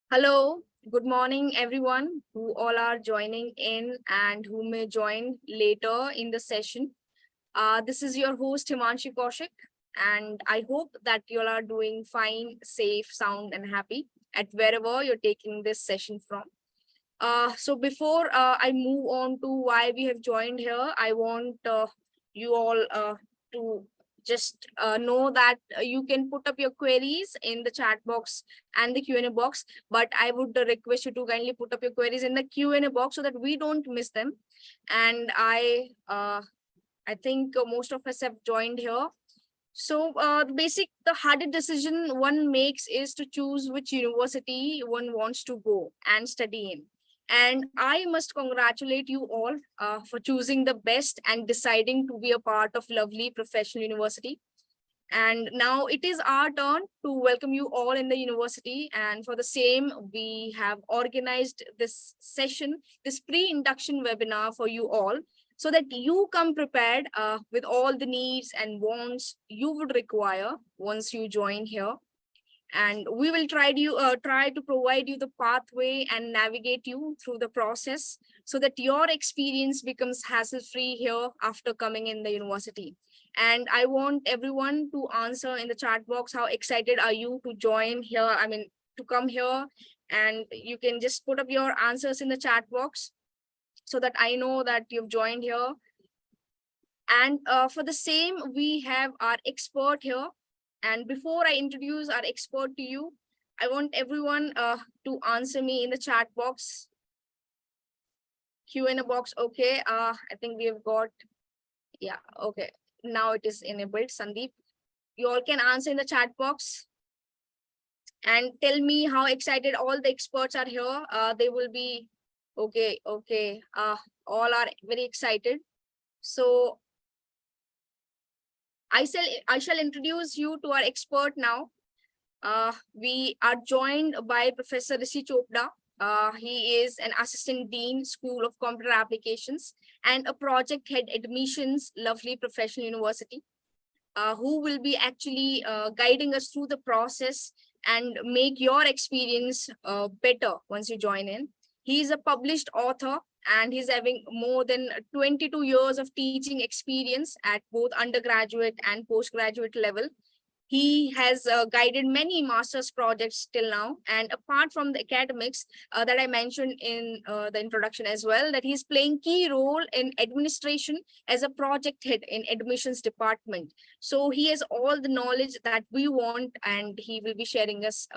Hello, good morning, everyone who all are joining in and who may join later in the session. This is your host, Himanshi Kaushik, and I hope that you all are doing fine, safe, sound, and happy at wherever you're taking this session from. So before I move on to why we have joined here, I want you all to just know that you can put up your queries in the chat box and the Q&A box, but I would request you to kindly put up your queries in the Q&A box so that we don't miss them. And I think most of us have joined here. So the hardest decision one makes is to choose which university one wants to go and study in. And I must congratulate you all for choosing the best and deciding to be a part of lovely professional university. And now it is our turn to welcome you all in the university. And for the same, we have organized this session, this pre-induction webinar for you all, so that you come prepared with all the needs and wants you would require once you join here. And we will try to provide you the pathway and navigate you through the process so that your experience becomes hassle-free here after coming in the university. And I want everyone to answer in the chat box how excited are you to join here, to come here. And you can just put up your answers in the chat box so that I know that you've joined here. And for the same, we have our expert here. And before I introduce our expert to you, I want everyone to answer me in the chat box. Q&A box, okay. I think we have got, yeah, okay. Now it is enabled, Sandeep. You all can answer in the chat box and tell me how excited all the experts are here. They will be, okay. All are very excited. So I shall introduce you to our expert now. We are joined by Professor Rishi Chopra. He is an assistant dean, School of Computer Applications, and a project head admissions, lovely professional university, who will be actually guiding us through the process and make your experience better once you join in. He is a published author and he's having more than 22 years of teaching experience at both undergraduate and postgraduate level. He has guided many master's projects till now. And apart from the academics that I mentioned in the introduction as well, that he's playing key role in administration as a project head in admissions department. So he has all the knowledge that we want and he will be sharing us.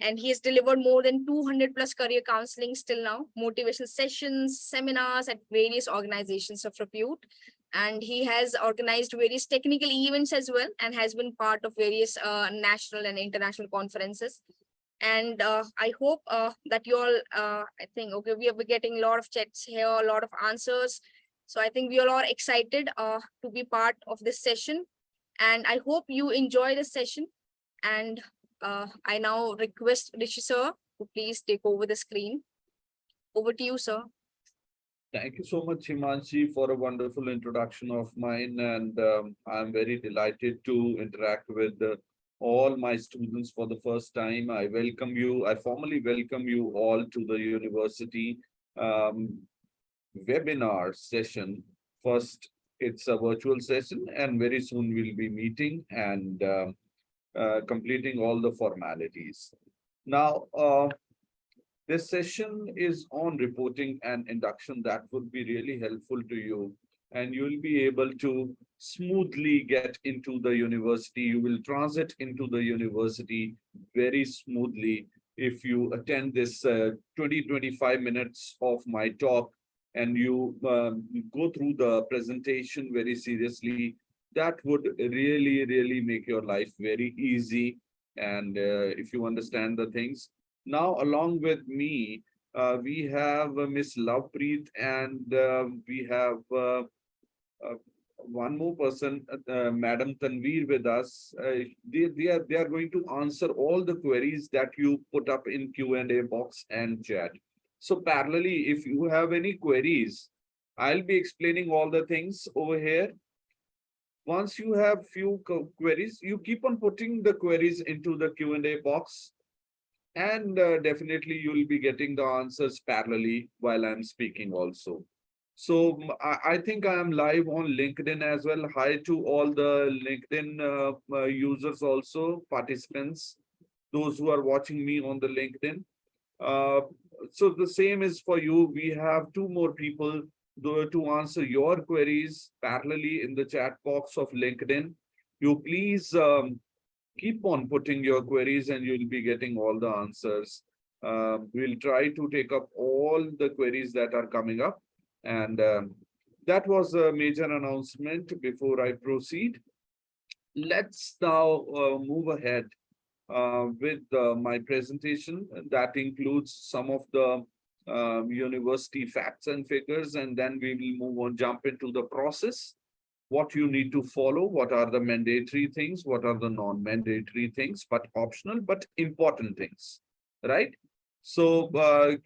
And he has delivered more than 200 plus career counselings till now, motivation sessions, seminars at various organizations of repute. And he has organized various technical events as well and has been part of various national and international conferences. And I hope that you all, I think, okay, we are getting a lot of chats here, a lot of answers. So I think we all are excited to be part of this session. And I hope you enjoy the session. And I now request Rishi sir to please take over the screen. Over to you, sir. Thank you so much, Himanshi, for a wonderful introduction of mine. And I'm very delighted to interact with all my students for the first time. I formally welcome you all to the university webinar session. First, it's a virtual session, and very soon we'll be meeting and completing all the formalities. Now, this session is on reporting and induction that would be really helpful to you, and you'll be able to smoothly get into the university. You will transit into the university very smoothly if you attend this 20-25 minutes of my talk and you go through the presentation very seriously. That would really make your life very easy. And if you understand the things. Now, along with me, we have Miss Lovepreet, and we have one more person, Madam Tanveer, with us. They are going to answer all the queries that you put up in Q&A box and chat. So parallelly, if you have any queries, I'll be explaining all the things over here. Once you have few queries, you keep on putting the queries into the Q&A box. And definitely you will be getting the answers parallelly while I'm speaking also. So I think I am live on LinkedIn as well. Hi to all the LinkedIn users also, participants, those who are watching me on the LinkedIn. Uh, so the same is for you. We have two more people to answer your queries parallelly in the chat box of LinkedIn. You please keep on putting your queries and you'll be getting all the answers. We'll try to take up all the queries that are coming up. And that was a major announcement before I proceed. Let's now move ahead with my presentation. That includes some of the university facts and figures, and then we will move on, jump into the process, what you need to follow, what are the mandatory things, what are the non-mandatory things, but optional, but important things, right? So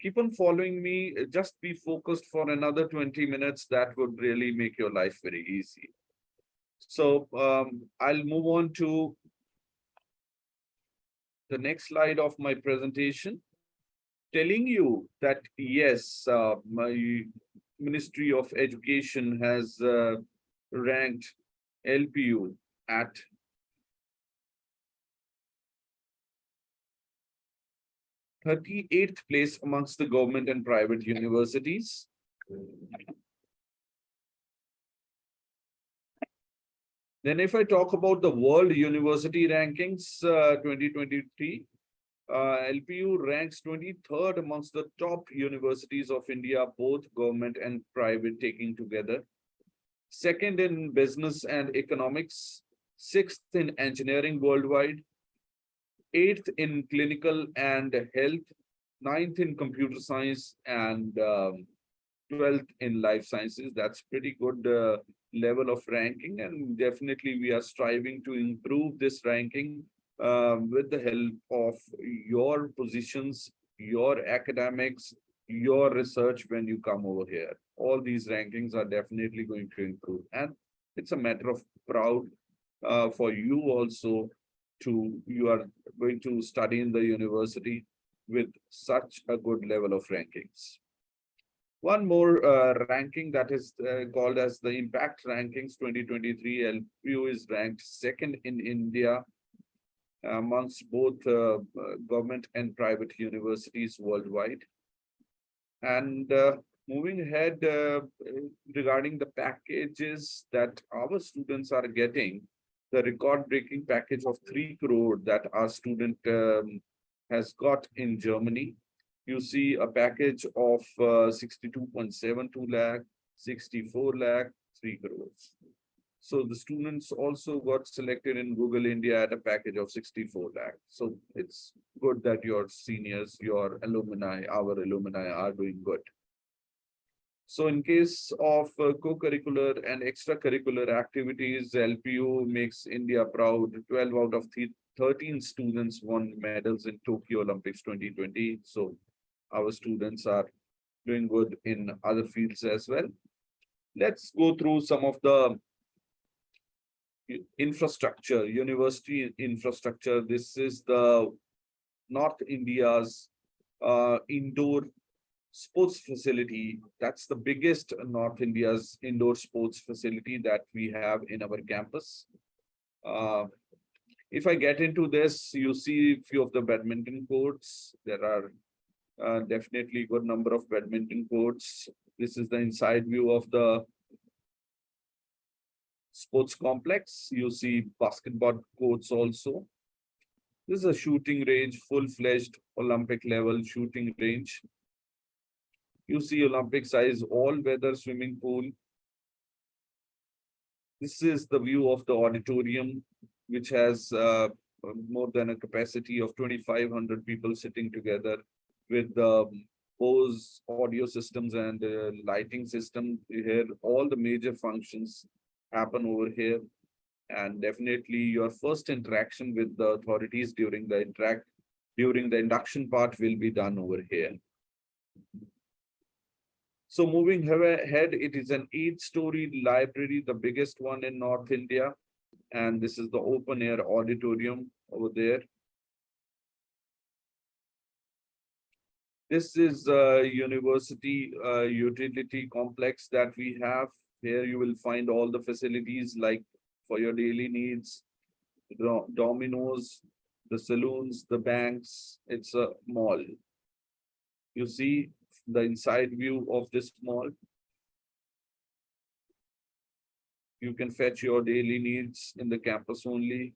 keep on following me, just be focused for another 20 minutes. That would really make your life very easy. So I'll move on to the next slide of my presentation, telling you that yes, my Ministry of Education has ranked LPU at 38th place amongst the government and private universities. Then if I talk about the World University Rankings 2023, LPU ranks 23rd amongst the top universities of India, both government and private taking together. Second in business and economics, sixth in engineering worldwide, eighth in clinical and health, ninth in computer science, and 12th in life sciences. That's pretty good level of ranking, and definitely we are striving to improve this ranking with the help of your positions, your academics, your research when you come over here. All these rankings are definitely going to improve, and it's a matter of proud for you also you are going to study in the university with such a good level of rankings. One more ranking that is called as the Impact Rankings 2023, LPU is ranked second in India amongst both government and private universities worldwide. And moving ahead regarding the packages that our students are getting, the record-breaking package of 3 crore that our student has got in Germany. You see a package of 62.72 lakh, 64 lakh, 3 crores. So the students also got selected in Google India at a package of 64 lakh. So it's good that your seniors, your alumni, our alumni are doing good. So in case of co-curricular and extracurricular activities, LPU makes India proud. 12 out of 13 students won medals in Tokyo Olympics 2020. So our students are doing good in other fields as well. Let's go through some of the infrastructure, university infrastructure. This is the North India's indoor sports facility. That's the biggest North India's indoor sports facility that we have in our campus. If I get into this, you see a few of the badminton courts. There are definitely a good number of badminton courts. This is the inside view of the sports complex. You see basketball courts also. This is a shooting range, full-fledged Olympic level shooting range. You see Olympic size all-weather swimming pool. This is the view of the auditorium, which has more than a capacity of 2,500 people sitting together with the Bose audio systems and lighting system here. All the major functions happen over here. And definitely your first interaction with the authorities during the induction part will be done over here. So moving ahead, it is an 8-story library, the biggest one in North India. And this is the open air auditorium over there. This is a university utility complex that we have. Here you will find all the facilities like for your daily needs, Domino's, the saloons, the banks. It's a mall. You see the inside view of this mall. You can fetch your daily needs in the campus only.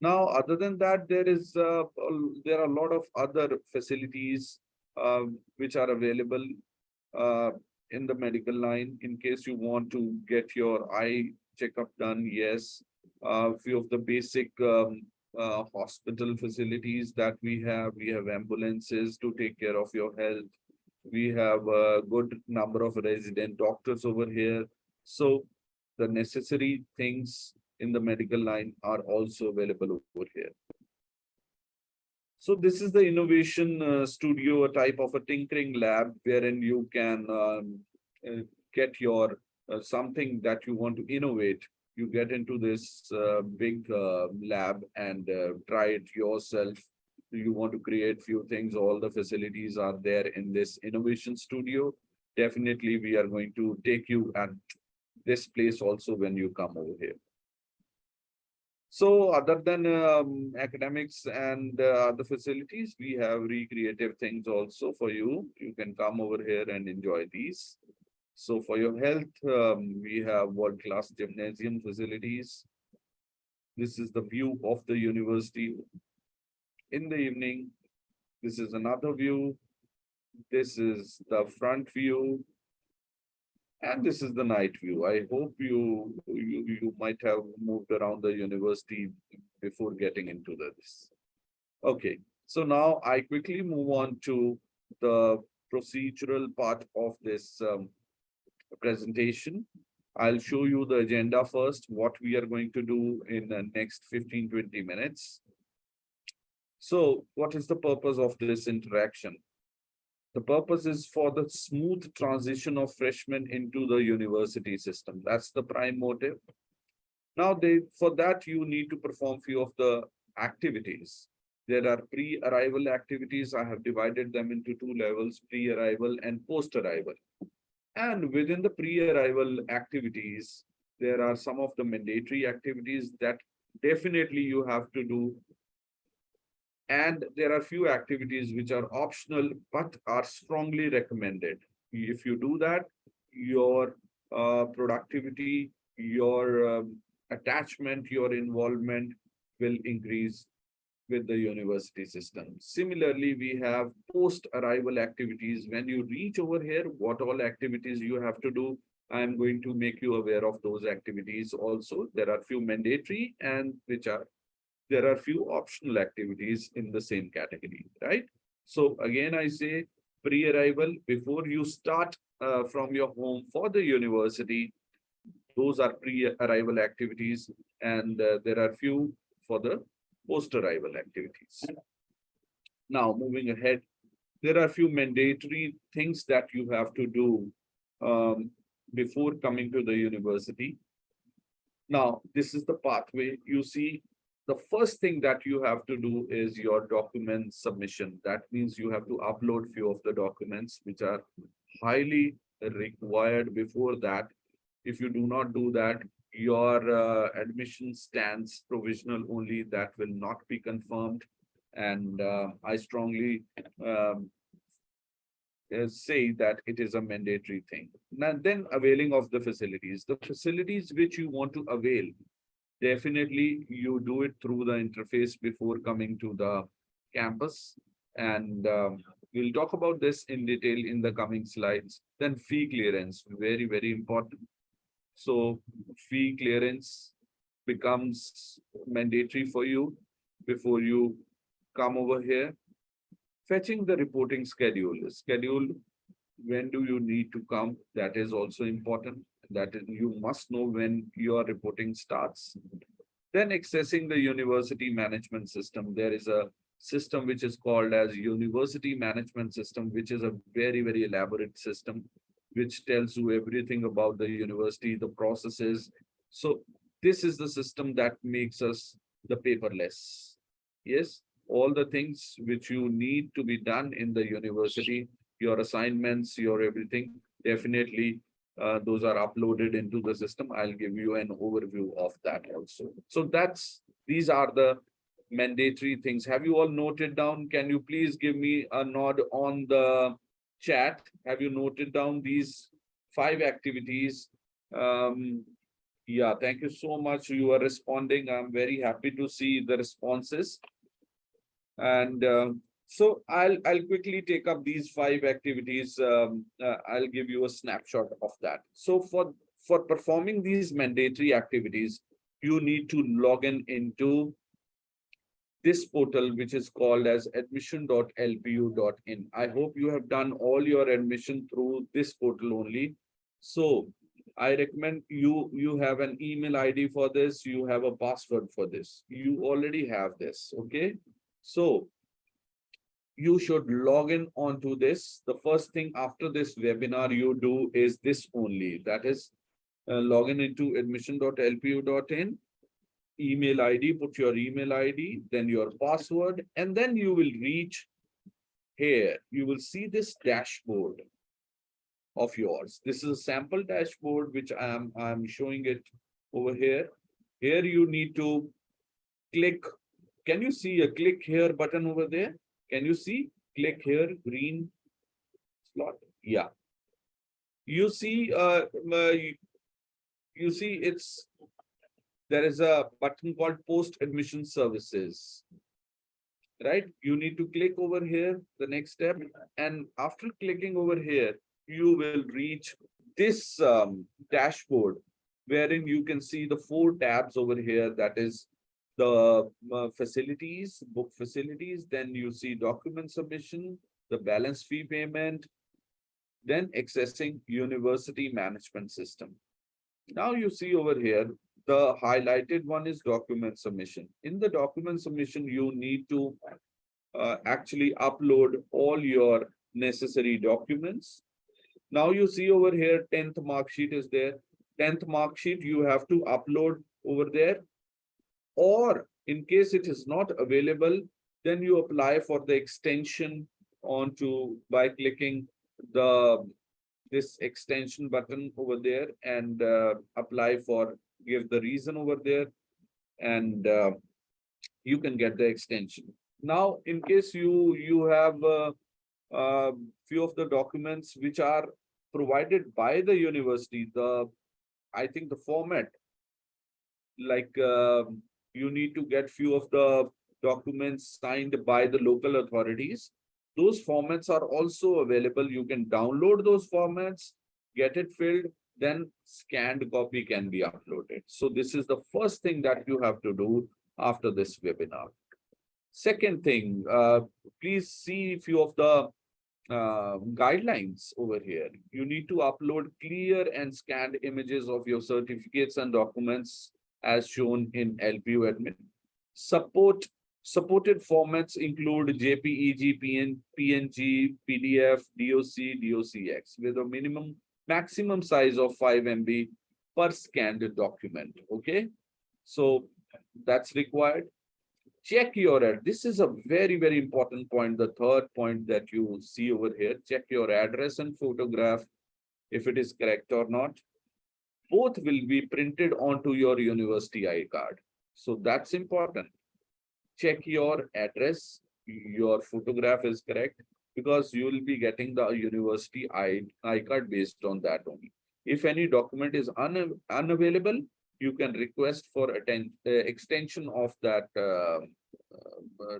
Now, other than that, there are a lot of other facilities which are available uh, in the medical line in case you want to get your eye checkup done. Yes, few of the basic hospital facilities that we have ambulances to take care of your health. We have a good number of resident doctors over here. So the necessary things in the medical line are also available over here. So this is the innovation studio, a type of a tinkering lab wherein you can get your something that you want to innovate. You get into this big lab and try it yourself. You want to create few things. All the facilities are there in this innovation studio. Definitely, we are going to take you at this place also when you come over here. So other than academics and other facilities, we have recreative things also for you. You can come over here and enjoy these. So for your health, we have world-class gymnasium facilities. This is the view of the university in the evening. This is another view. This is the front view. And this is the night view. I hope you might have moved around the university before getting into this. Okay, so now I quickly move on to the procedural part of this presentation. I'll show you the agenda first, what we are going to do in the next 15-20 minutes. So what is the purpose of this interaction? The purpose is for the smooth transition of freshmen into the university system. That's the prime motive. Now, for that, you need to perform few of the activities. There are pre-arrival activities. I have divided them into two levels, pre-arrival and post-arrival. And within the pre-arrival activities, there are some of the mandatory activities that definitely you have to do. And there are few activities which are optional, but are strongly recommended. If you do that, your productivity, your attachment, your involvement will increase with the university system. Similarly, we have post-arrival activities. When you reach over here, what all activities you have to do, I'm going to make you aware of those activities also. There are few mandatory and there are few optional activities in the same category, right? So again, I say pre-arrival, before you start from your home for the university, those are pre-arrival activities, and there are few for the post-arrival activities. Now, moving ahead, there are few mandatory things that you have to do before coming to the university. Now, this is the pathway. You see, the first thing that you have to do is your document submission. That means you have to upload few of the documents which are highly required before that. If you do not do that, your admission stands provisional only. That will not be confirmed. And I strongly say that it is a mandatory thing. Now, then availing of the facilities. The facilities which you want to avail, definitely you do it through the interface before coming to the campus. And we'll talk about this in detail in the coming slides. Then fee clearance, very, very important. So fee clearance becomes mandatory for you before you come over here. Fetching the reporting schedule. When do you need to come? That is also important. That is, you must know when your reporting starts. Then accessing the university management system. There is a system which is called as University Management System, which is a very, very elaborate system, which tells you everything about the university, the processes. So this is the system that makes us the paperless. Yes. all the things which you need to be done in the university, your assignments, your everything, definitely those are uploaded into the system. I'll give you an overview of that also. So these are the mandatory things. Have you all noted down? Can you please give me a nod on the chat? Have you noted down these 5 activities? Yeah, thank you so much. You are responding. I'm very happy to see the responses. And so I'll quickly take up these 5 activities. I'll give you a snapshot of that. So for performing these mandatory activities, you need to log into this portal, which is called as admission.lpu.in. I hope you have done all your admission through this portal only. So I recommend you have an email ID for this, you have a password for this. You already have this, okay? So you should log in onto this. The first thing after this webinar you do is this only. That is log in into admission.lpu.in. Email ID, put your email ID, then your password, and then you will reach here. You will see this dashboard of yours. This is a sample dashboard, which I'm showing it over here. Here you need to click. Can you see a click here button over there? Can you see? Click here, green slot. Yeah. You see, there is a button called post admission services, right? You need to click over here, the next step. And after clicking over here, you will reach this dashboard, wherein you can see the 4 tabs over here. That is the facilities, book facilities. Then you see document submission, the balance fee payment, then accessing university management system. Now you see over here, the highlighted one is document submission. In the document submission, you need to actually upload all your necessary documents. Now you see over here, 10th mark sheet is there. 10th mark sheet you have to upload over there. Or in case it is not available, then you apply for the extension by clicking this extension button over there and apply for, give the reason over there, and you can get the extension. Now, in case you have few of the documents which are provided by the university, I think the format, like you need to get few of the documents signed by the local authorities. Those formats are also available. You can download those formats, get it filled, then scanned copy can be uploaded. So this is the first thing that you have to do after this webinar. Second thing, please see a few of the guidelines over here. You need to upload clear and scanned images of your certificates and documents as shown in LPU admin. Supported formats include JPEG, PNG, PDF, DOC, DOCX with a maximum size of 5 MB per scanned document. Okay, so that's required. Check your address. This is a very, very important point. The third point that you see over here, check your address and photograph if it is correct or not. Both will be printed onto your university ID card. So that's important. Check your address, your photograph is correct, because you will be getting the university ID card based on that only. If any document is unavailable, you can request for extension of that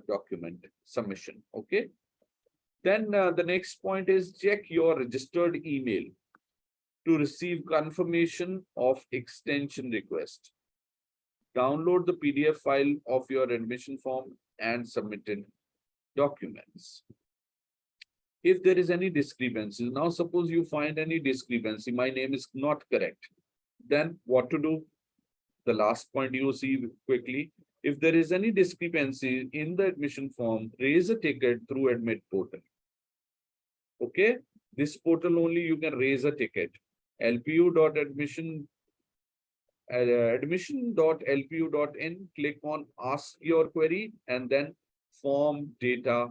document submission. Okay. Then the next point is check your registered email to receive confirmation of extension request. Download the PDF file of your admission form and submitted documents. If there is any discrepancy, now suppose you find any discrepancy, my name is not correct, then what to do? The last point you see quickly. If there is any discrepancy in the admission form, raise a ticket through admit portal. Okay, this portal only you can raise a ticket. Admission.lpu.in, click on ask your query and then form data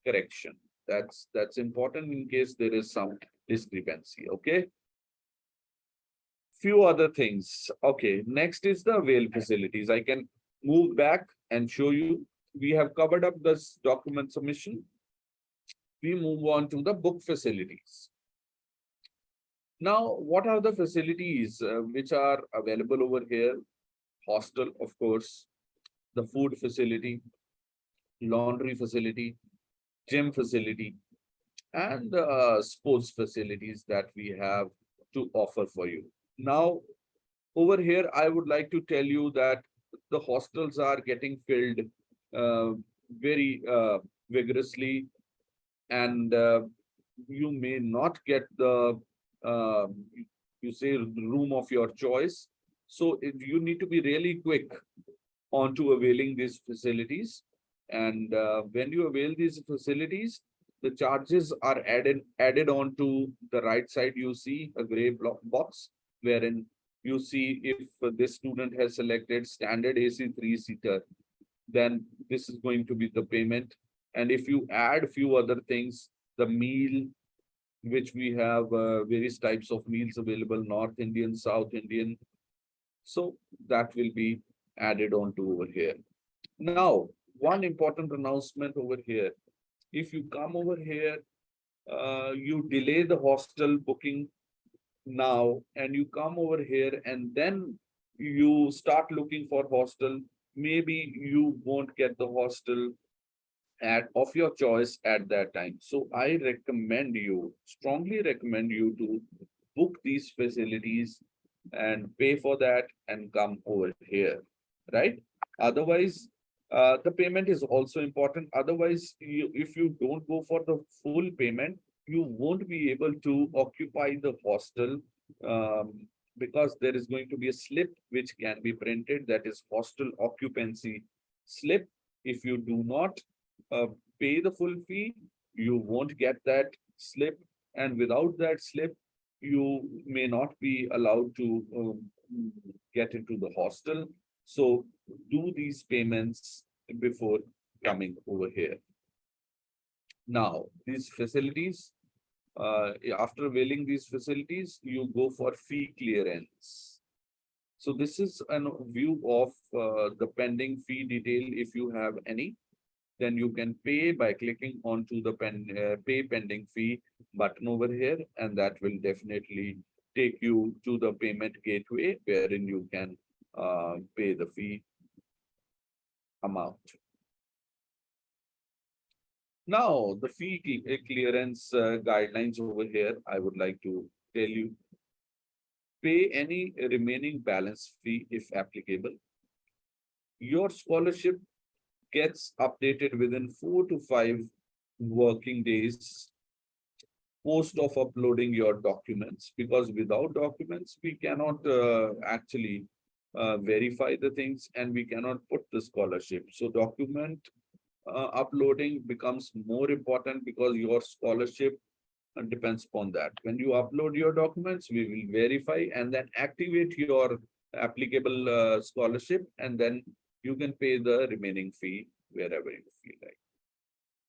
correction. That's important in case there is some discrepancy. Okay. Few other things. Okay, next is the avail facilities. I can move back and show you. We have covered up this document submission. We move on to the book facilities. Now, what are the facilities which are available over here? Hostel, of course, the food facility, laundry facility, gym facility, and sports facilities that we have to offer for you. Now, over here, I would like to tell you that the hostels are getting filled uh, very vigorously, and you may not get the uh, you say room of your choice. So you need to be really quick onto availing these facilities. And when you avail these facilities, the charges are added on to the right side. You see a gray block box wherein you see if this student has selected standard AC 3-seater, then this is going to be the payment. And if you add few other things, the meal, which we have various types of meals available, North Indian, South Indian. So that will be added on to over here. Now, one important announcement over here. If you come over here, you delay the hostel booking now, and you come over here and then you start looking for hostel, maybe you won't get the hostel of your choice at that time. So I recommend you, strongly recommend you to book these facilities and pay for that and come over here, right? Otherwise, the payment is also important. Otherwise, if you don't go for the full payment, you won't be able to occupy the hostel, um, because there is going to be a slip which can be printed, that is hostel occupancy slip. If you do not uh, pay the full fee, you won't get that slip, and without that slip, you may not be allowed to get into the hostel. So do these payments before coming over here. Now, these facilities, after availing these facilities, you go for fee clearance. So this is a view of the pending fee detail. If you have any, then you can pay by clicking onto the pay pending fee button over here, and that will definitely take you to the payment gateway wherein you can pay the fee amount. Now, the fee clearance guidelines over here, I would like to tell you. Pay any remaining balance fee if applicable. Your scholarship gets updated within 4 to 5 working days post of uploading your documents, because without documents we cannot actually verify the things, and we cannot put the scholarship. So document uploading becomes more important, because your scholarship depends upon that. When you upload your documents, we will verify and then activate your applicable scholarship, and then you can pay the remaining fee wherever you feel like.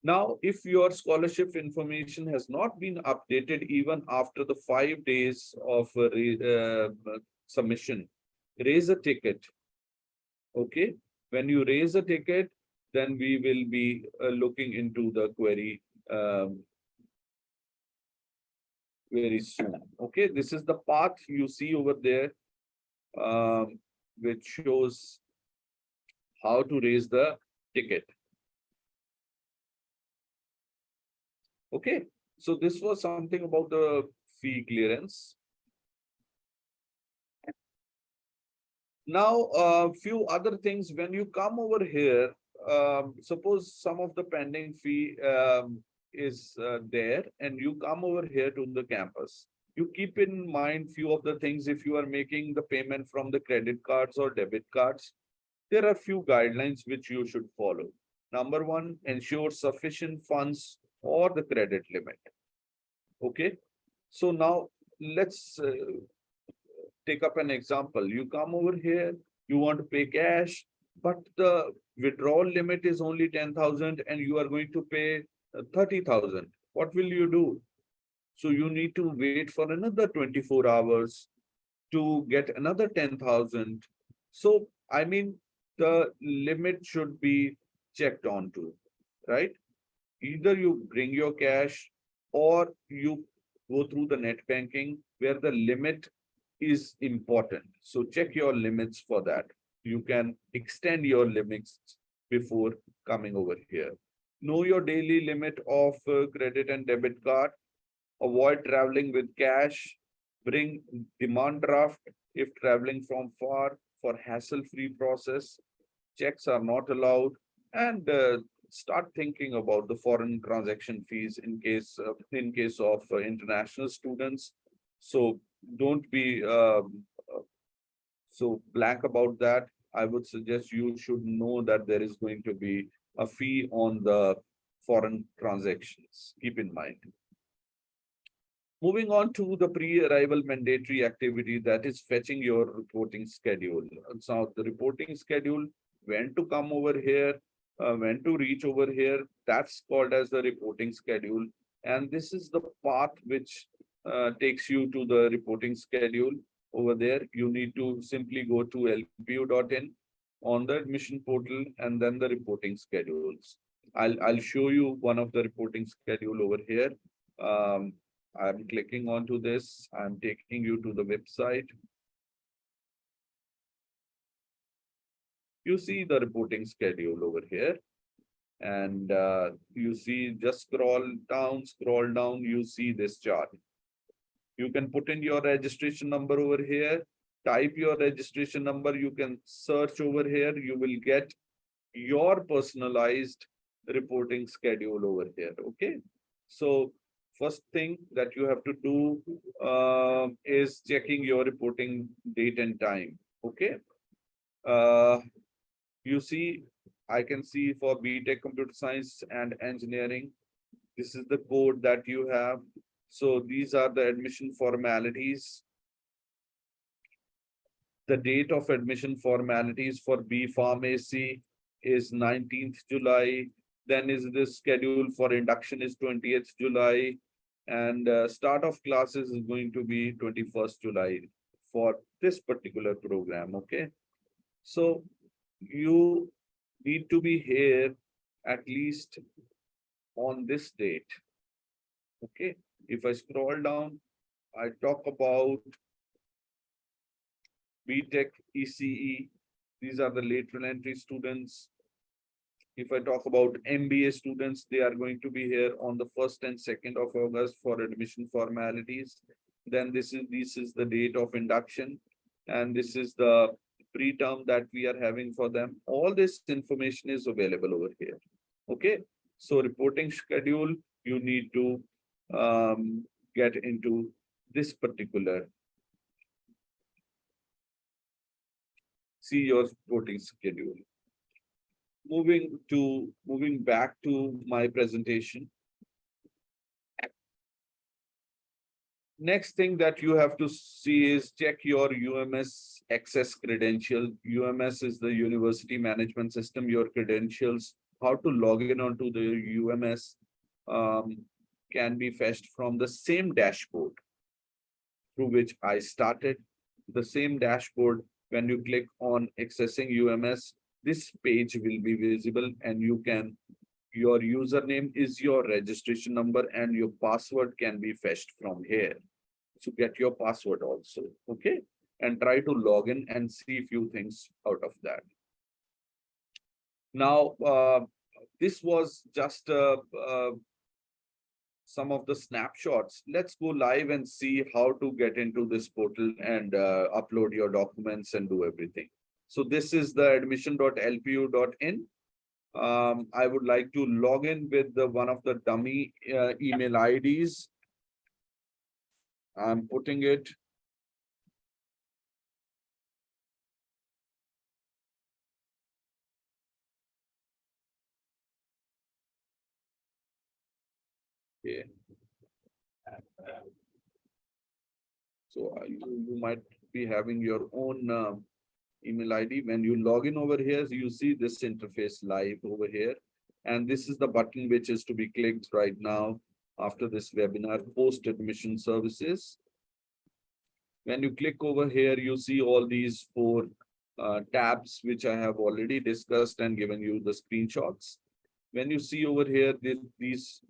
Now, if your scholarship information has not been updated even after the 5 days of submission, raise a ticket. Okay, when you raise a ticket, then we will be looking into the query very soon. Okay, this is the path you see over there, which shows how to raise the ticket. Okay, so this was something about the fee clearance. Now, a few other things. When you come over here, suppose some of the pending fee is there, and you come over here to the campus. You keep in mind few of the things. If you are making the payment from the credit cards or debit cards, there are few guidelines which you should follow. Number one, ensure sufficient funds or the credit limit. Okay, so now let's take up an example. You come over here, you want to pay cash, but the withdrawal limit is only 10,000 and you are going to pay 30,000. What will you do? So you need to wait for another 24 hours to get another 10,000. So, I mean, the limit should be checked onto, right? Either you bring your cash or you go through the net banking where the limit is important. So check your limits for that. You can extend your limits before coming over here. Know your daily limit of credit and debit card. Avoid traveling with cash. Bring demand draft if traveling from far for hassle-free process. Checks are not allowed. And start thinking about the foreign transaction fees in case of international students. So don't be so blank about that. I would suggest you should know that there is going to be a fee on the foreign transactions. Keep in mind. Moving on to the pre-arrival mandatory activity, that is fetching your reporting schedule. So the reporting schedule, when to come over here, when to reach over here, that's called as the reporting schedule. And this is the path which takes you to the reporting schedule. Over there, you need to simply go to lpu.in on the admission portal and then the reporting schedules. I'll show you one of the reporting schedule over here. I'm clicking onto this. I'm taking you to the website. You see the reporting schedule over here. And you see, just scroll down, you see this chart. You can put in your registration number over here, type your registration number, you can search over here, you will get your personalized reporting schedule over here. Okay. So first thing that you have to do is checking your reporting date and time. Okay. You see, I can see for BTech Computer Science and Engineering, this is the code that you have. So these are the admission formalities. The date of admission formalities for B Pharmacy is 19th July. Then is the schedule for induction is 20th July. And start of classes is going to be 21st July for this particular program. Okay. So you need to be here at least on this date. Okay. If I scroll down, I talk about BTech ECE. These are the lateral entry students. If I talk about MBA students, they are going to be here on the 1st and 2nd of August for admission formalities. Then this is the date of induction, and this is the pre-term that we are having for them. All this information is available over here. Okay. So reporting schedule, you need to get into this particular. See your reporting schedule. Moving back to my presentation. Next thing that you have to see is check your UMS access credential. UMS is the University Management System, your credentials. How to log in onto the UMS can be fetched from the same dashboard through which I started. The same dashboard, when you click on accessing UMS, this page will be visible and you can, your username is your registration number and your password can be fetched from here. So get your password also, okay? And try to log in and see a few things out of that. Now, this was just some of the snapshots. Let's go live and see how to get into this portal and upload your documents and do everything. So this is the admission.lpu.in. I would like to log in with one of the dummy email IDs. I'm putting it. Okay. So you might be having your own email ID. When you log in over here, you see this interface live over here. And this is the button which is to be clicked right now after this webinar, post admission services. When you click over here, you see all these four tabs, which I have already discussed and given you the screenshots. When you see over here, these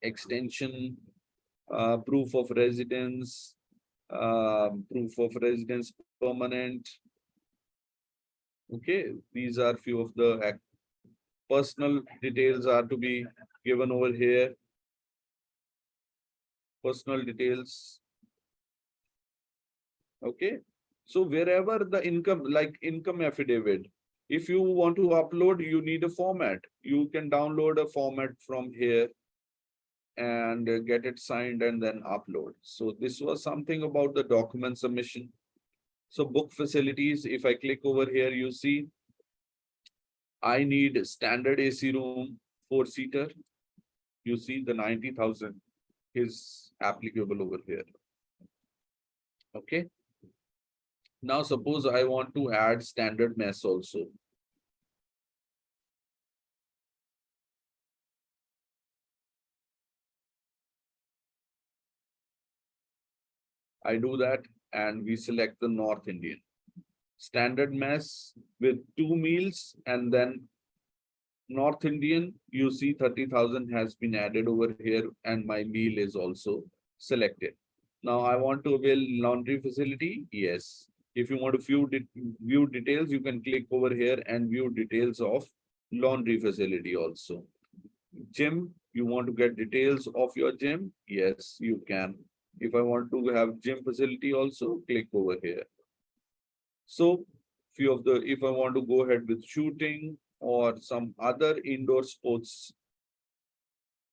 extension, proof of residence, proof of residence permanent. Okay, these are few of the personal details are to be given over here. Personal details. Okay, so wherever the income, like income affidavit, if you want to upload, you need a format. You can download a format from here and get it signed and then upload. So this was something about the document submission. So book facilities, if I click over here, you see I need standard AC room, 4-seater. You see the 90,000 is applicable over here. Okay. Now suppose I want to add standard mess also. I do that and we select the North Indian. Standard mess with 2 meals, and then North Indian, you see 30,000 has been added over here and my meal is also selected. Now I want to avail laundry facility. Yes. If you want to view details, you can click over here and view details of laundry facility also. Gym, you want to get details of your gym? Yes, you can. If I want to have gym facility also, click over here. So few of the, if I want to go ahead with shooting or some other indoor sports,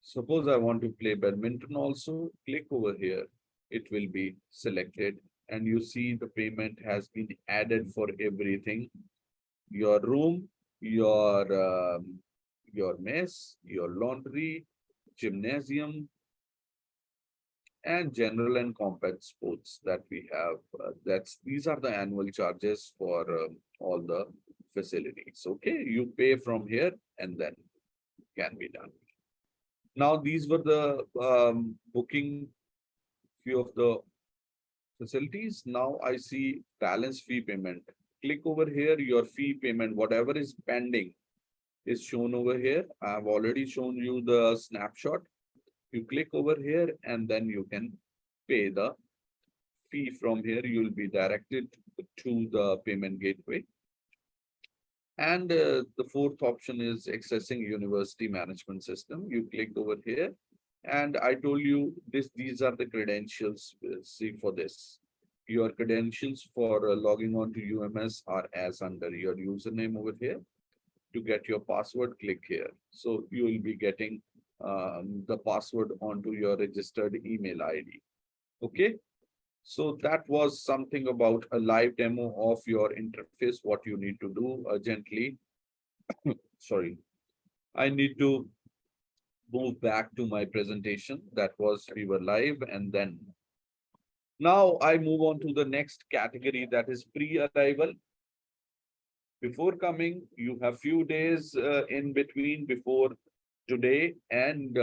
suppose I want to play badminton also, click over here. It will be selected and you see the payment has been added for everything. Your room, your mess, your laundry, gymnasium, and general and compact sports that we have. These are the annual charges for all the facilities. Okay, you pay from here and then can be done. Now these were the booking few of the facilities. Now I see balance fee payment. Click over here, your fee payment, whatever is pending is shown over here. I have already shown you the snapshot. You click over here and then you can pay the fee from here. You will be directed to the payment gateway. And the fourth option is accessing university management system. You click over here and I told you these are the credentials. See for this. Your credentials for logging on to UMS are as under your username over here. To get your password, click here. So you will be getting the password onto your registered email ID. Okay. So that was something about a live demo of your interface, what you need to do urgently. Sorry, I need to move back to my presentation. That was, we were live, and then now I move on to the next category, that is pre-arrival. Before coming, you have few days in between before today, and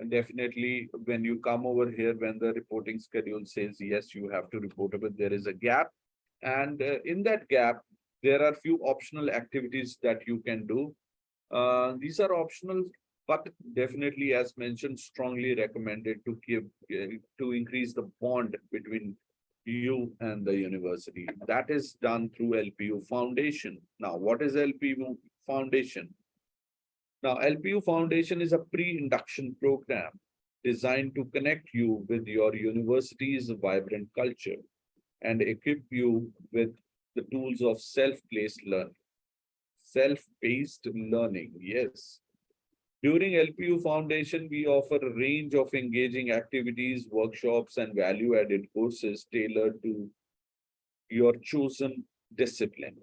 definitely when you come over here, when the reporting schedule says yes, you have to report, but there is a gap, and in that gap there are few optional activities that you can do. These are optional, but definitely, as mentioned, strongly recommended to give to increase the bond between you and the university. That is done through LPU Foundation. Now, what is LPU Foundation? Now, LPU Foundation is a pre-induction program designed to connect you with your university's vibrant culture and equip you with the tools of self-paced learning. Self-paced learning, yes. During LPU Foundation, we offer a range of engaging activities, workshops, and value-added courses tailored to your chosen discipline.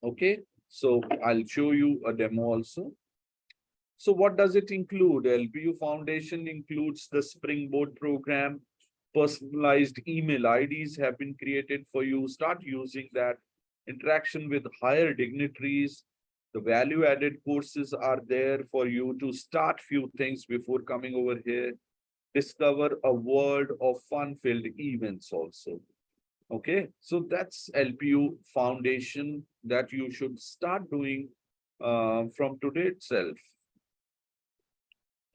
Okay, so I'll show you a demo also. So what does it include? LPU Foundation includes the Springboard program, Personalized email IDs have been created for you. Start using that. Interaction with higher dignitaries. The value added courses are there for you to start few things before coming over here. Discover a world of fun-filled events also. Okay, so that's LPU foundation that you should start doing from today itself.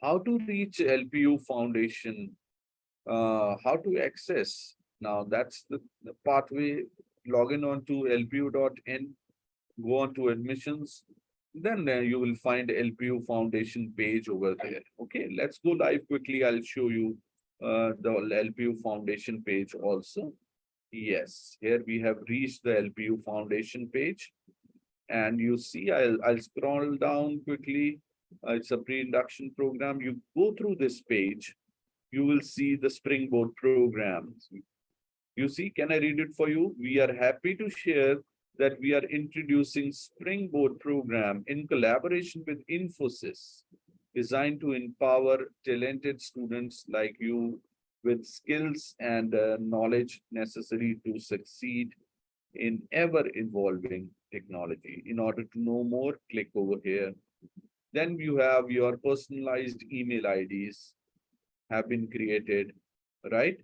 How to reach LPU foundation? How to access? Now that's the pathway. Log in on to lpu.in, go on to admissions. Then you will find LPU foundation page over there. Okay, let's go live quickly. I'll show you the LPU foundation page also. Yes, here we have reached the LPU foundation page. And you see, I'll scroll down quickly. It's a pre-induction program. You go through this page, you will see the Springboard programs. You see, can I read it for you? We are happy to share that we are introducing Springboard program in collaboration with Infosys, designed to empower talented students like you with skills and knowledge necessary to succeed in ever-evolving technology. In order to know more, click over here. Then you have your personalized email IDs have been created, right?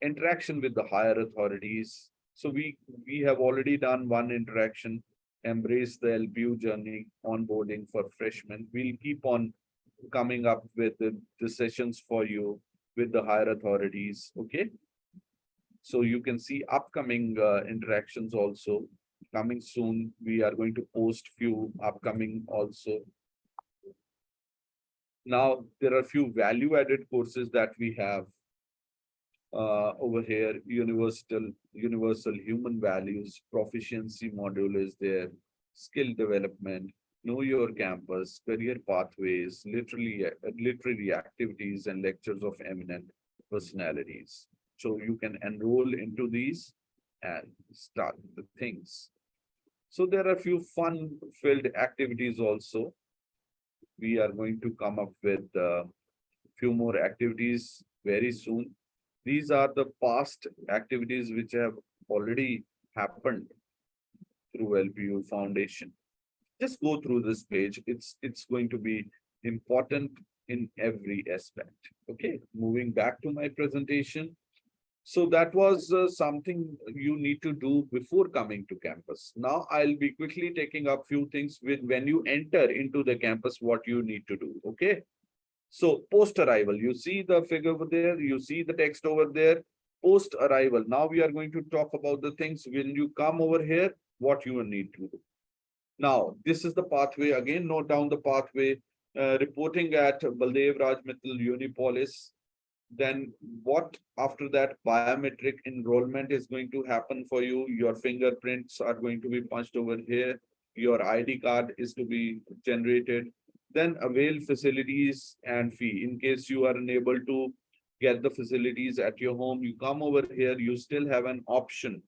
Interaction with the higher authorities. So we have already done one interaction, embrace the LPU journey, onboarding for freshmen. We'll keep on coming up with the sessions for you with the higher authorities, okay? So you can see upcoming interactions also coming soon. We are going to post few upcoming also. Now, there are few value-added courses that we have over here. Universal human values, proficiency module is there, skill development, know your campus, career pathways, literary activities, and lectures of eminent personalities. So you can enroll into these and start the things. So there are a few fun-filled activities also. We are going to come up with a few more activities very soon. These are the past activities which have already happened through LPU Foundation. Just go through this page. It's going to be important in every aspect. Okay, moving back to my presentation. So that was something you need to do before coming to campus. Now I'll be quickly taking up few things with when you enter into the campus, what you need to do. Okay. So post arrival, you see the figure over there, you see the text over there, post arrival. Now we are going to talk about the things when you come over here, what you will need to do. Now, this is the pathway. Again, note down the pathway, reporting at Baldev Raj Mittal Unipolis. Then what after that biometric enrollment is going to happen for you. Your fingerprints are going to be punched over here. Your ID card is to be generated. Then avail facilities and fee. In case you are unable to get the facilities at your home, you come over here, you still have an option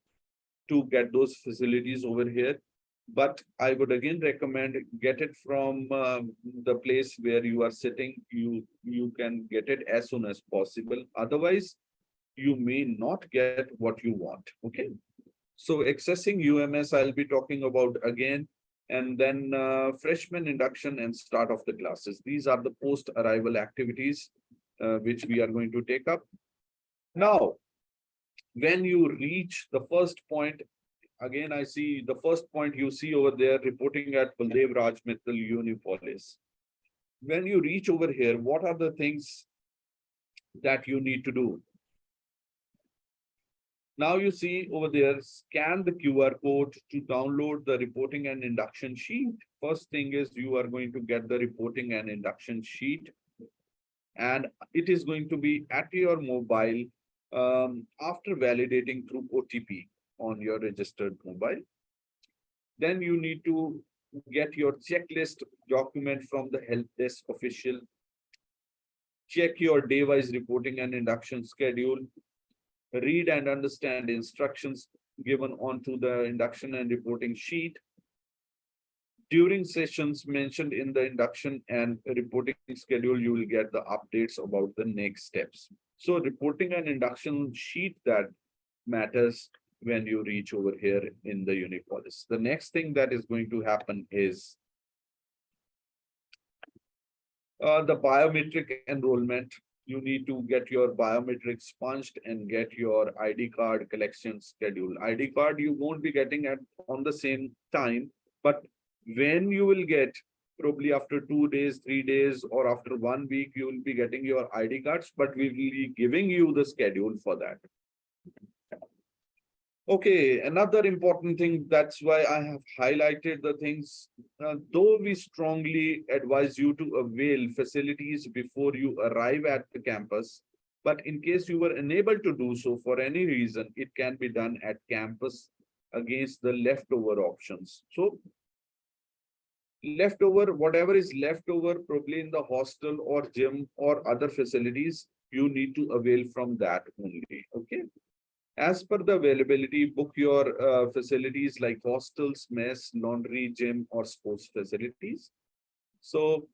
to get those facilities over here. But I would again recommend get it from the place where you are sitting. You can get it as soon as possible. Otherwise, you may not get what you want. Okay. So accessing UMS, I'll be talking about again. And then freshman induction and start of the classes. These are the post-arrival activities which we are going to take up. Now, when you reach the first point, again, I see the first point you see over there, reporting at Baldev Raj Mittal Unipolis. When you reach over here, what are the things that you need to do? Now you see over there, scan the QR code to download the reporting and induction sheet. First thing is you are going to get the reporting and induction sheet. And it is going to be at your mobile after validating through OTP on your registered mobile. Then you need to get your checklist document from the help desk official. Check your day-wise reporting and induction schedule. Read and understand instructions given onto the induction and reporting sheet. During sessions mentioned in the induction and reporting schedule, you will get the updates about the next steps. So reporting and induction sheet that matters when you reach over here in the Unipolis. The next thing that is going to happen is the biometric enrollment. You need to get your biometrics punched and get your ID card collection schedule. ID card you won't be getting at on the same time, but when you will get, probably after 2 days, 3 days, or after 1 week, you will be getting your ID cards, but we will be giving you the schedule for that. Okay, another important thing, that's why I have highlighted the things. Though we strongly advise you to avail facilities before you arrive at the campus, but in case you were unable to do so for any reason, it can be done at campus against the leftover options. So leftover, whatever is left over, probably in the hostel or gym or other facilities, you need to avail from that only. Okay. As per the availability, book your facilities like hostels, mess, laundry, gym, or sports facilities. So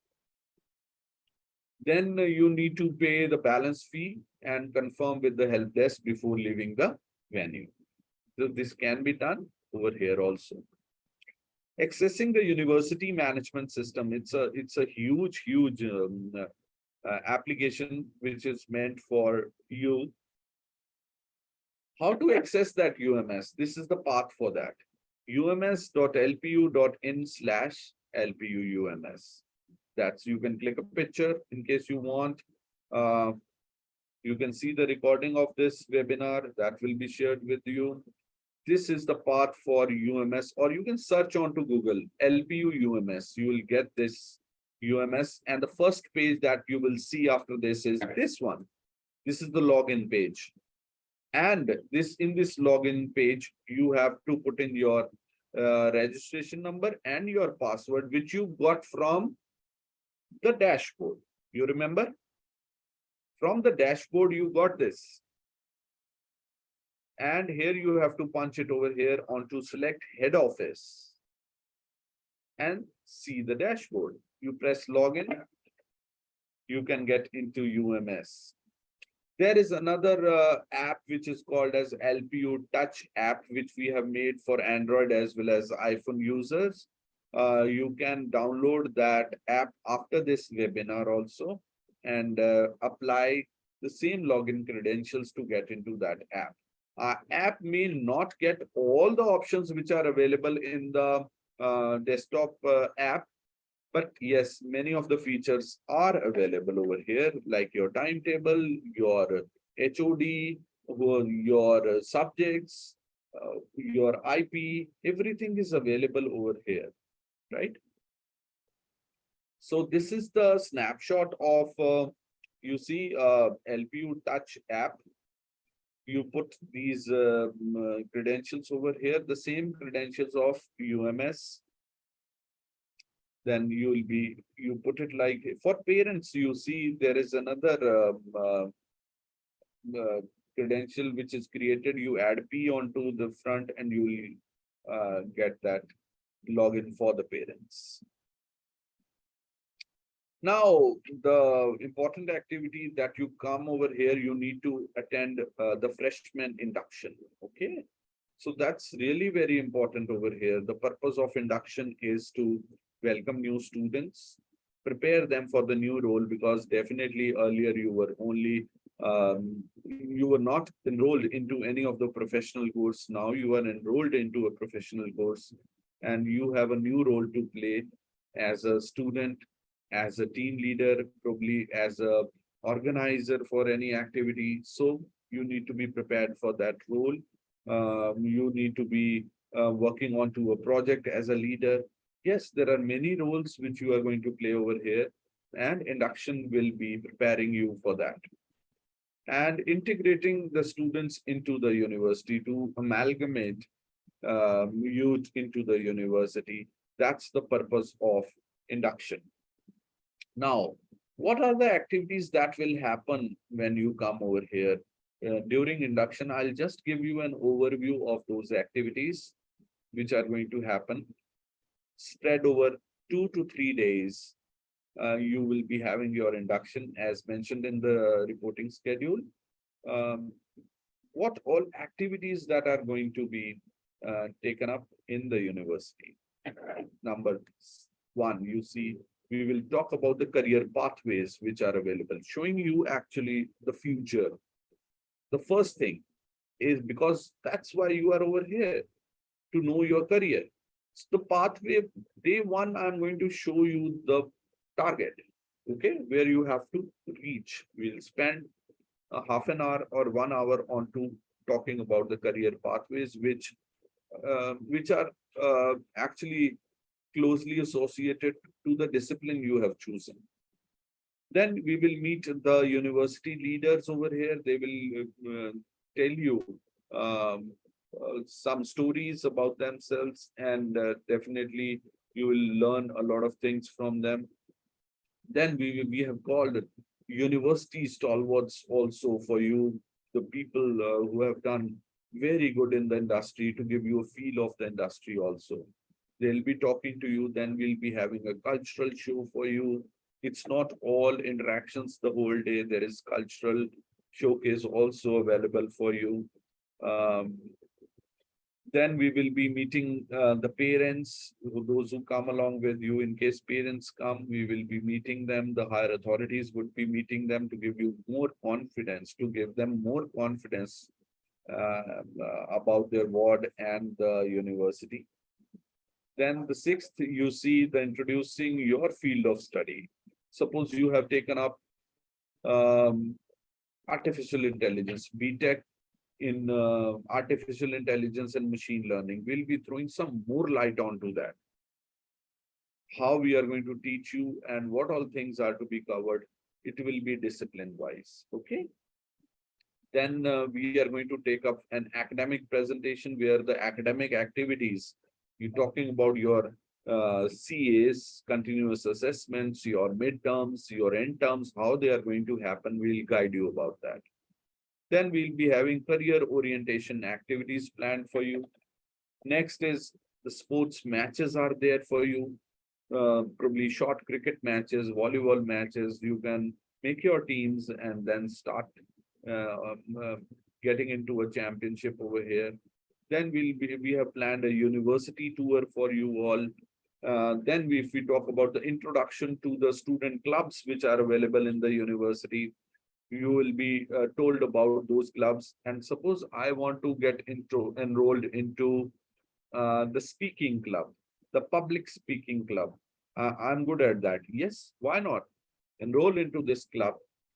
then you need to pay the balance fee and confirm with the help desk before leaving the venue. So this can be done over here also. Accessing the university management system, it's a huge application which is meant for you. How to access that UMS? This is the path for that. ums.lpu.in/LPUUMS. That's, you can click a picture in case you want. You can see the recording of this webinar that will be shared with you. This is the path for UMS, or you can search onto Google LPU UMS. You will get this UMS, and the first page that you will see after this is this one. This is the login page. And in this login page, you have to put in your registration number and your password, which you got from the dashboard. You remember? From the dashboard, you got this. And here you have to punch it over here onto select head office and see the dashboard. You press login, you can get into UMS. There is another app which is called as LPU Touch app, which we have made for Android as well as iPhone users. You can download that app after this webinar also and apply the same login credentials to get into that app. App may not get all the options which are available in the desktop app, but yes, many of the features are available over here, like your timetable, your HOD, your subjects, your IP, everything is available over here, right? So this is the snapshot of, you see, LPU Touch app. You put these credentials over here, the same credentials of UMS. Then you put it like for parents, you see there is another credential which is created. You add P onto the front and you will get that login for the parents. Now, the important activity that you come over here, you need to attend the freshman induction. Okay. So that's really very important over here. The purpose of induction is to welcome new students, prepare them for the new role, because definitely earlier you were only, you were not enrolled into any of the professional course. Now you are enrolled into a professional course and you have a new role to play as a student, as a team leader, probably as a organizer for any activity. So you need to be prepared for that role. You need to be working onto a project as a leader. Yes, there are many roles which you are going to play over here, and induction will be preparing you for that. And integrating the students into the university to amalgamate youth into the university. That's the purpose of induction. Now, what are the activities that will happen when you come over here? During induction, I'll just give you an overview of those activities which are going to happen. spread over 2 to 3 days. You will be having your induction as mentioned in the reporting schedule. Um, what all activities that are going to be taken up in the university. Number one, you see, we will talk about the career pathways which are available, showing you actually the future. The first thing is because that's why you are over here, to know your career. So the pathway, day one, I'm going to show you the target, okay, where you have to reach. We'll spend a half an hour or 1 hour on to talking about the career pathways, which are actually closely associated to the discipline you have chosen. Then we will meet the university leaders over here. They will tell you some stories about themselves, and definitely you will learn a lot of things from them. Then we have called university stalwarts also for you, the people who have done very good in the industry, to give you a feel of the industry also. They'll be talking to you. Then we'll be having a cultural show for you. It's not all interactions the whole day. There is cultural showcase also available for you. Um, then we will be meeting the parents, those who come along with you. In case parents come, we will be meeting them. The higher authorities would be meeting them to give you more confidence, to give them more confidence about their ward and the university. Then the sixth, you see the introducing your field of study. Suppose you have taken up artificial intelligence, BTech in artificial intelligence and machine learning. We'll be throwing some more light onto that. How we are going to teach you and what all things are to be covered. It will be discipline wise. Okay. Then we are going to take up an academic presentation where the academic activities, you're talking about your CAs, continuous assessments, your midterms, your end terms, how they are going to happen. We'll guide you about that. Then we'll be having career orientation activities planned for you. Next is the sports matches are there for you. Probably short cricket matches, volleyball matches. You can make your teams and then start getting into a championship over here. Then we have planned a university tour for you all. Then if we talk about the introduction to the student clubs which are available in the university, you will be told about those clubs. And suppose I want to get enrolled into the speaking club, the public speaking club. I'm good at that. Yes, why not? Enroll into this club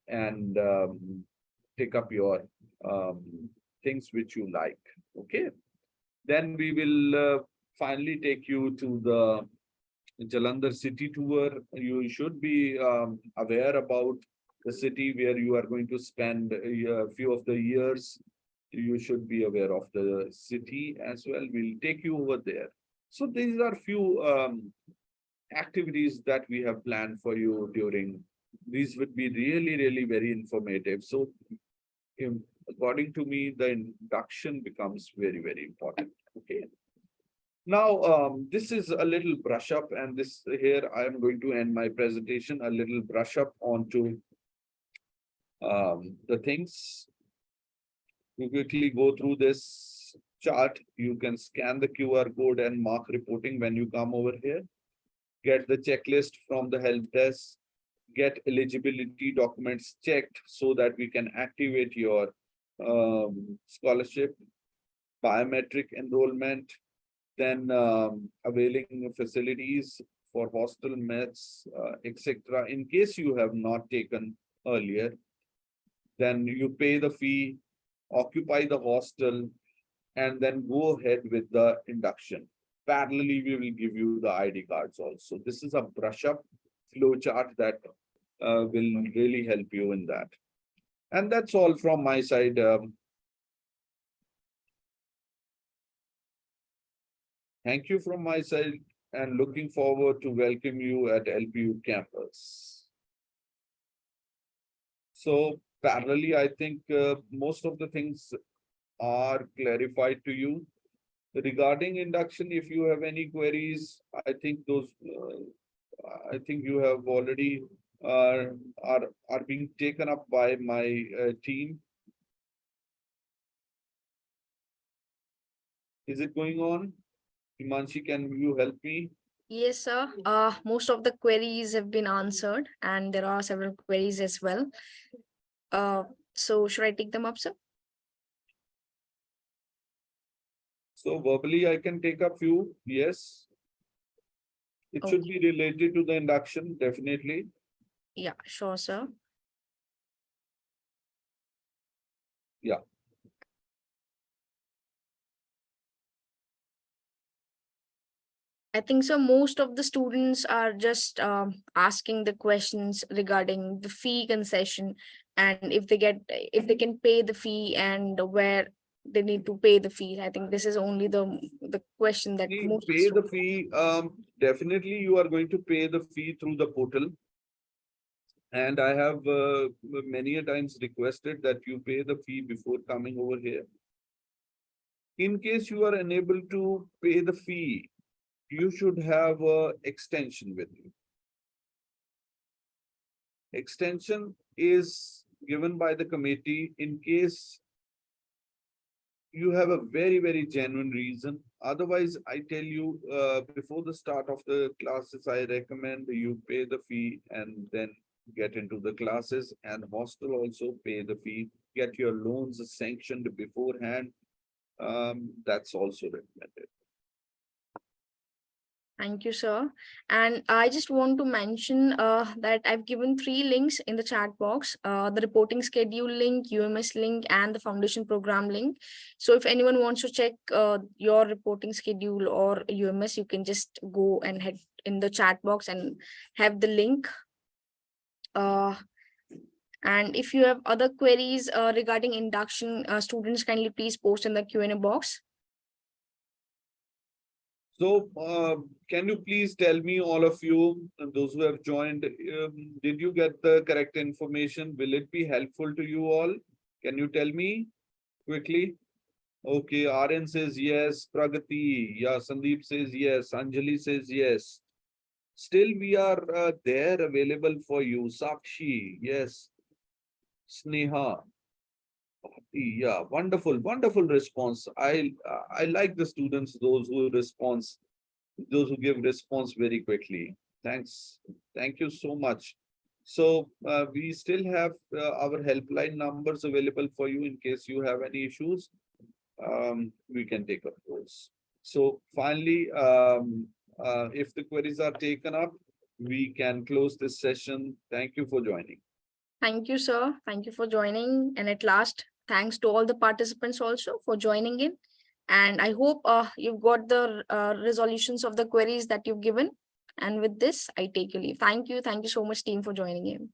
and take up your things which you like. Okay. Then we will finally take you to the Jalandhar city tour. You should be aware about the city where you are going to spend a few of the years. You should be aware of the city as well. We'll take you over there. So these are few activities that we have planned for you during. These would be really, really very informative. So according to me, the induction becomes very, very important. Okay. Now, this is a little brush up, and this here I am going to end my presentation, a little brush up onto the things. We quickly go through this chart. You can scan the QR code and mark reporting when you come over here. Get the checklist from the help desk. Get eligibility documents checked so that we can activate your scholarship, biometric enrollment, then availing facilities for hostel, meds, etc. In case you have not taken earlier, then you pay the fee, occupy the hostel, and then go ahead with the induction. Parallelly, we will give you the ID cards also. This is a brush up flow chart that will really help you in that. And that's all from my side. Thank you from my side, and looking forward to welcome you at LPU campus. So parallelly, I think most of the things are clarified to you. Regarding induction, if you have any queries, I think those, I think you have already are being taken up by my team. Is it going on? Himanshi, can you help me? Yes, sir. Most of the queries have been answered, and there are several queries as well. So should I take them up, sir? So verbally, I can take a few. Yes. It should be related to the induction, definitely. Yeah, sure, sir. Yeah. I think so. Most of the students are just asking the questions regarding the fee concession, and if they can pay the fee, and where they need to pay the fee. I think this is only the question that See, most pay the fee. Definitely, you are going to pay the fee through the portal. And I have many a times requested that you pay the fee before coming over here. In case you are unable to pay the fee, you should have a extension with you. Extension is given by the committee in case you have a very, very genuine reason. Otherwise, I tell you, before the start of the classes, I recommend you pay the fee and then get into the classes, and hostel also pay the fee, get your loans sanctioned beforehand. That's also recommended. Thank you, sir. And I just want to mention that I've given 3 links in the chat box, the reporting schedule link, UMS link, and the foundation program link. So if anyone wants to check your reporting schedule or UMS, you can just go and head in the chat box and have the link. And if you have other queries regarding induction, students, kindly please post in the Q&A box. So, can you please tell me, all of you, those who have joined, did you get the correct information? Will it be helpful to you all? Can you tell me quickly? Okay, RN says yes, Pragati, yeah, Sandeep says yes, Anjali says yes. Still, we are there available for you. Sakshi, yes. Sneha, yeah, wonderful, wonderful response. I like the students, those who give response very quickly. Thanks. Thank you so much. So we still have our helpline numbers available for you in case you have any issues. We can take up those. So finally, if the queries are taken up, we can close this session. Thank you for joining. Thank you, sir. Thank you for joining. And at last, thanks to all the participants also for joining in. And I hope you've got the resolutions of the queries that you've given. And with this, I take your leave. Thank you. Thank you so much, team, for joining in.